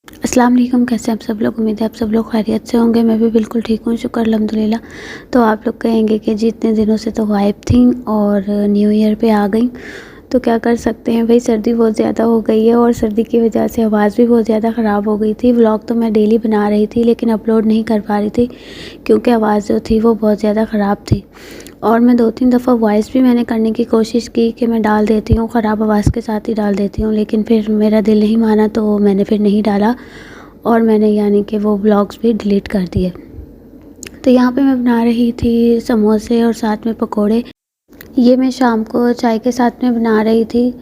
अस्सलाम वालेकुम। कैसे आप सब लोग? उम्मीद है आप सब लोग खैरियत से होंगे। मैं भी बिल्कुल ठीक हूँ, शुक्र अल्हम्दुलिल्लाह। तो आप लोग कहेंगे कि जी इतने दिनों से तो गायब थी और न्यू ईयर पे आ गई, तो क्या कर सकते हैं भाई। सर्दी बहुत ज़्यादा हो गई है और सर्दी की वजह से आवाज़ भी बहुत ज़्यादा ख़राब हो गई थी। व्लॉग तो मैं डेली बना रही थी लेकिन अपलोड नहीं कर पा रही थी क्योंकि आवाज़ जो थी वो बहुत ज़्यादा ख़राब थी। और मैं 2-3 दफ़ा वॉइस भी मैंने करने की कोशिश की कि मैं डाल देती हूँ, ख़राब आवाज़ के साथ ही डाल देती हूँ, लेकिन फिर मेरा दिल नहीं माना तो मैंने फिर नहीं डाला और मैंने यानी कि वो व्लॉग्स भी डिलीट कर दिए। तो यहाँ पे मैं बना रही थी समोसे और साथ में पकोड़े। ये मैं शाम को चाय के साथ में बना रही थी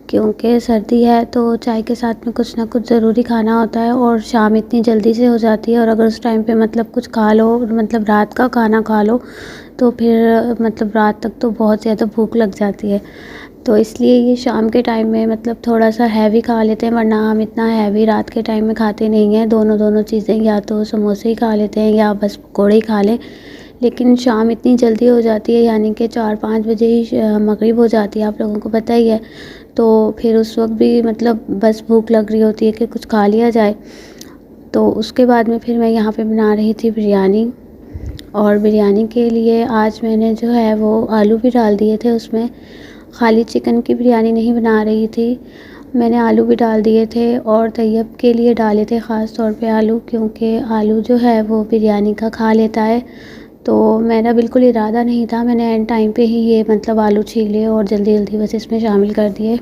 क्योंकि सर्दी है तो चाय के साथ में कुछ ना कुछ ज़रूरी खाना होता है और शाम इतनी जल्दी से हो जाती है और अगर उस टाइम पे मतलब कुछ खा लो, मतलब रात का खाना खा लो, तो फिर मतलब रात तक तो बहुत ज़्यादा भूख लग जाती है। तो इसलिए ये शाम के टाइम में मतलब थोड़ा सा हैवी खा लेते हैं, वरना हम इतना हैवी रात के टाइम में खाते नहीं हैं। दोनों चीज़ें, या तो समोसे ही खा लेते हैं या बस पकौड़े ही खा लें। लेकिन शाम इतनी जल्दी हो जाती है, यानी कि 4-5 बजे ही मगरिब हो जाती है, आप लोगों को पता ही है। तो फिर उस वक्त भी मतलब बस भूख लग रही होती है कि कुछ खा लिया जाए। तो उसके बाद में फिर मैं यहाँ पे बना रही थी बिरयानी। और बिरयानी के लिए आज मैंने जो है वो आलू भी डाल दिए थे उसमें। खाली चिकन की बिरयानी नहीं बना रही थी, मैंने आलू भी डाल दिए थे और तैयब के लिए डाले थे ख़ास तौर पे आलू, क्योंकि आलू जो है वो बिरयानी का खा लेता है। तो मेरा बिल्कुल इरादा नहीं था, मैंने एंड टाइम पे ही ये मतलब आलू छीले और जल्दी जल्दी बस इसमें शामिल कर दिए।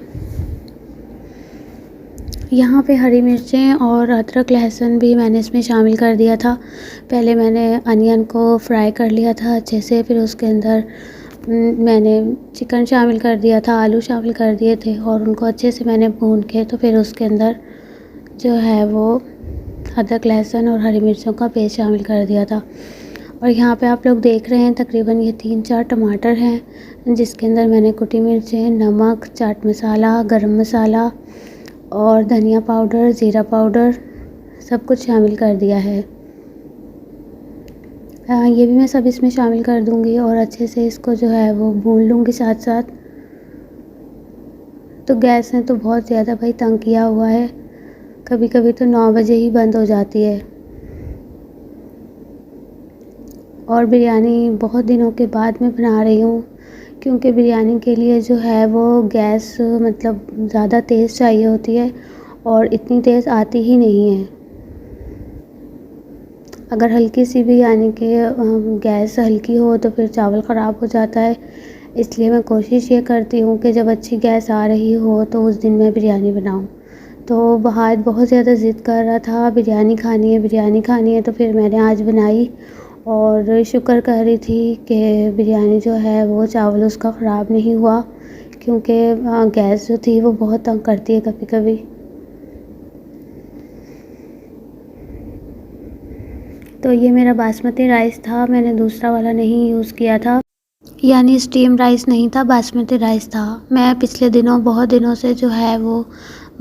यहाँ पे हरी मिर्चें और अदरक लहसुन भी मैंने इसमें शामिल कर दिया था। पहले मैंने अनियन को फ्राई कर लिया था अच्छे से, फिर उसके अंदर मैंने चिकन शामिल कर दिया था, आलू शामिल कर दिए थे और उनको अच्छे से मैंने भून के तो फिर उसके अंदर जो है वो अदरक लहसुन और हरी मिर्चों का पेस्ट शामिल कर दिया था। और यहाँ पे आप लोग देख रहे हैं तकरीबन ये 3-4 टमाटर हैं, जिसके अंदर मैंने कुटी मिर्चें, नमक, चाट मसाला, गरम मसाला और धनिया पाउडर, ज़ीरा पाउडर सब कुछ शामिल कर दिया है। ये भी मैं सब इसमें शामिल कर दूँगी और अच्छे से इसको जो है वो भून लूँगी साथ साथ। तो गैस ने तो बहुत ज़्यादा भाई तंग किया हुआ है, कभी कभी तो 9 बजे ही बंद हो जाती है। और बिरयानी बहुत दिनों के बाद मैं बना रही हूँ क्योंकि बिरयानी के लिए जो है वो गैस मतलब ज़्यादा तेज़ चाहिए होती है और इतनी तेज़ आती ही नहीं है। अगर हल्की सी भी यानी कि गैस हल्की हो तो फिर चावल ख़राब हो जाता है। इसलिए मैं कोशिश ये करती हूँ कि जब अच्छी गैस आ रही हो तो उस दिन मैं बिरयानी बनाऊँ। तो वहाद बहुत ज़्यादा ज़िद कर रहा था बिरयानी खानी है, बिरयानी खानी है, तो फिर मैंने आज बनाई और शुक्र कर रही थी कि बिरयानी जो है वो चावल उसका ख़राब नहीं हुआ, क्योंकि गैस जो थी वो बहुत तंग करती है कभी कभी। तो ये मेरा बासमती राइस था, मैंने दूसरा वाला नहीं यूज़ किया था, यानी स्टीम राइस नहीं था, बासमती राइस था। मैं पिछले दिनों बहुत दिनों से जो है वो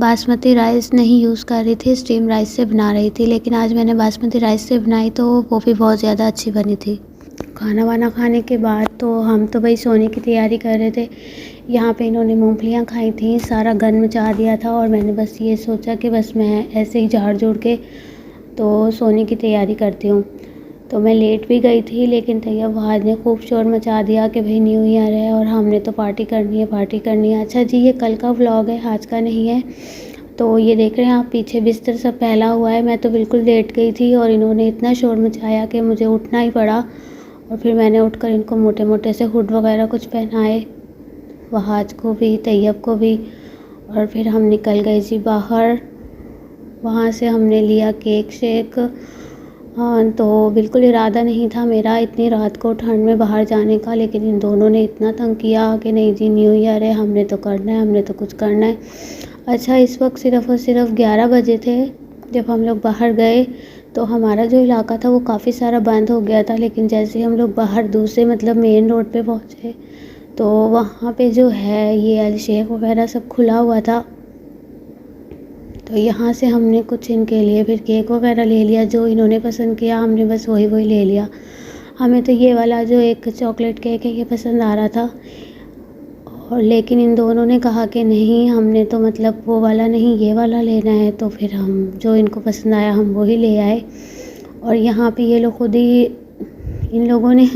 बासमती राइस नहीं यूज़ कर रही थी, स्टीम राइस से बना रही थी, लेकिन आज मैंने बासमती राइस से बनाई तो वो भी बहुत ज़्यादा अच्छी बनी थी। खाना वाना खाने के बाद तो हम तो भाई सोने की तैयारी कर रहे थे। यहाँ पे इन्होंने मूंगफलियाँ खाई थी, सारा गन मचा दिया था और मैंने बस ये सोचा कि बस मैं ऐसे ही झाड़ झूड़ के तो सोने की तैयारी करती हूँ। तो मैं लेट भी गई थी, लेकिन तैयब वहाद ने खूब शोर मचा दिया कि भाई न्यू ईयर है और हमने तो पार्टी करनी है, पार्टी करनी है। अच्छा जी, ये कल का व्लॉग है, आज का नहीं है। तो ये देख रहे हैं आप पीछे बिस्तर सब फैला हुआ है, मैं तो बिल्कुल लेट गई थी और इन्होंने इतना शोर मचाया कि मुझे उठना ही पड़ा और फिर मैंने उठकर इनको मोटे मोटे से हुड वगैरह कुछ पहनाए, वहाद को भी तैयब को भी। और फिर हम निकल गए जी बाहर। वहाँ से हमने लिया केक शेक। हाँ, तो बिल्कुल इरादा नहीं था मेरा इतनी रात को ठंड में बाहर जाने का, लेकिन इन दोनों ने इतना तंग किया कि नहीं जी न्यू ईयर है, हमने तो करना है, हमने तो कुछ करना है। अच्छा, इस वक्त सिर्फ़ और सिर्फ 11 बजे थे जब हम लोग बाहर गए। तो हमारा जो इलाका था वो काफ़ी सारा बंद हो गया था, लेकिन जैसे ही हम लोग बाहर दूसरे मतलब मेन रोड पे पहुँचे तो वहाँ पे जो है ये अल शेख वगैरह सब खुला हुआ था। तो यहाँ से हमने कुछ इनके लिए फिर केक वगैरह ले लिया, जो इन्होंने पसंद किया हमने बस वही वही ले लिया। हमें तो ये वाला जो एक चॉकलेट केक है ये पसंद आ रहा था और लेकिन इन दोनों ने कहा कि नहीं, हमने तो मतलब वो वाला नहीं ये वाला लेना है। तो फिर हम जो इनको पसंद आया हम वही ले आए। और यहाँ पे ये लोग इन लोगों ने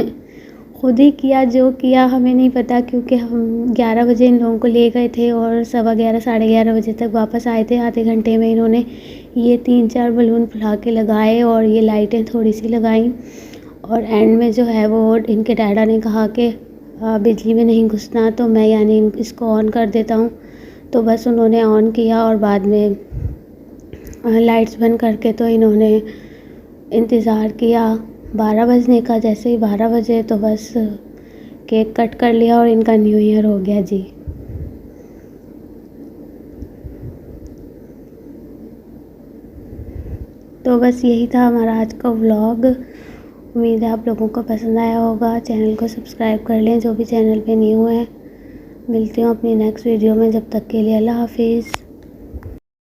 खुद ही किया जो किया, हमें नहीं पता, क्योंकि हम 11 बजे इन लोगों को ले गए थे और 11:15 साढ़े 11 बजे तक वापस आए थे। आधे घंटे में इन्होंने ये 3-4 बलून फुला के लगाए और ये लाइटें थोड़ी सी लगाई। और एंड में जो है वो इनके डैडा ने कहा कि बिजली में नहीं घुसना, तो मैं यानी इसको ऑन कर देता हूँ। तो बस उन्होंने ऑन किया और बाद में लाइट्स बंद करके तो इन्होंने इंतज़ार किया 12 बजने का। जैसे ही 12 बजे तो बस केक कट कर लिया और इनका न्यू ईयर हो गया जी। तो बस यही था हमारा आज का व्लॉग। उम्मीद है आप लोगों को पसंद आया होगा। चैनल को सब्सक्राइब कर लें जो भी चैनल पे न्यू है। मिलती हूँ अपनी नेक्स्ट वीडियो में, जब तक के लिए अल्लाह हाफिज़।